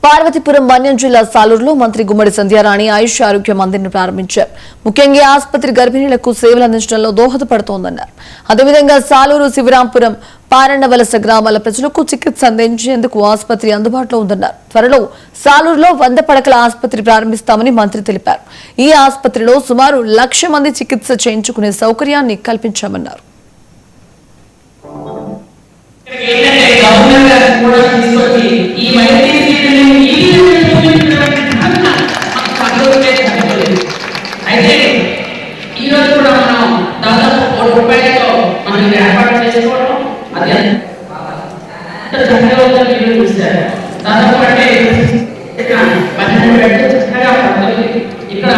పార్వతీపురం మన్యం జిల్లా సాలూరులో మంత్రి గుమ్మడి సంధ్యారాణి ఆయుష్ ఆరోగ్య మందిర్ను ప్రారంభించారు. ముఖ్యంగా ఆసుపత్రి గర్భిణీలకు సేవలు అందించడంలో దోహదపడుతోందన్నారు. అదేవిధంగా సాలూరు, శివరాంపురం, పారన్నవలస గ్రామాల ప్రజలకు చికిత్స అందించేందుకు ఆసుపత్రి అందుబాటులో ఉందన్నారు. త్వరలో సాలూరులో 100 పడకల ఆసుపత్రి ప్రారంభిస్తామని మంత్రి తెలిపారు. ఈ ఆసుపత్రిలో సుమారు 1,00,000 మంది చికిత్స చేయించుకునే సౌకర్యాన్ని కల్పించామన్నారు. ఇక్కడ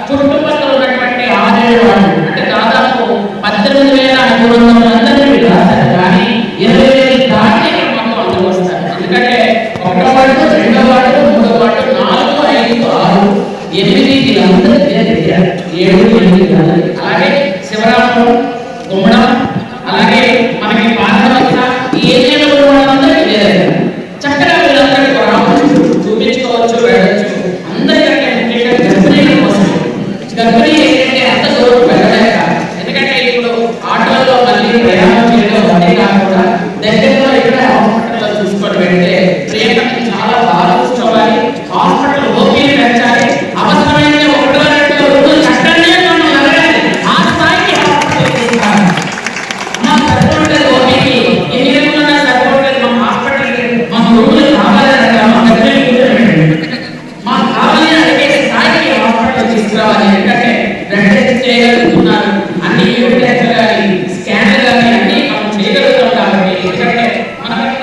చుట్టుపక్కల ఉన్నటువంటి ఆదాయం అంటే దాదాపు 18,300 మందిని రాశారు. కానీ 20,000 దాటి మొత్తం అందరూ వస్తారు. ఎందుకంటే 1వ వార్డు, 2వ వార్డు, 3వ వార్డు, 4, 5, 6, 8 వీళ్ళందరూ 7, 8 అలాగే శివరాపురం, గుమ్మడం, అలాగే మనకి పార్వతీపురం ఈ ఏరియాలో ఉన్న వాళ్ళందరికీ లేదు. చక్కగా వీళ్ళందరికీ చూపించుకోవచ్చు, వెళ్ళచ్చు. అందరికంటే ముఖ్యంగా గర్భిణీల కోసం గర్భిణీ ఏంటంటే అంత దూరం వెళ్ళలేక, ఎందుకంటే ఇప్పుడు ఆటోలో మళ్ళీ ప్రయాణం చేయడం అదే కాకుండా దగ్గరలో ఇక్కడ హాస్పిటల్లో చూసుకొని వెళ్తే ప్రియమైన చాలా బాగా చూసుకోవాలి. హాస్పిటల్ ఓపీని పెంచాలి. అవసరమైన 1-2 రోజులు చక్కనే మనం వెళ్ళాలి. ఆ స్థాయికి హాస్పిటల్ తీసుకోవాలి. మా సరిపోలేదు ఓపీకి ఎన్ని రోజులున్నా సరిపోలేదు. మా హాస్పిటల్కి మా రూములు కావాలని మా గర్భిణీ మాకు కావాలని అడిగే స్థాయికి హాస్పిటల్ తీసుకురావాలి. ఎందుకంటే బ్లడ్ టెస్ట్ చేయగలుగుతున్నారు, అన్ని యూరిన్ టెస్ట్ కానీ స్కానర్ కానీ అన్ని మనం చేయగలుగుతాం. కాబట్టి ఎందుకంటే మనకి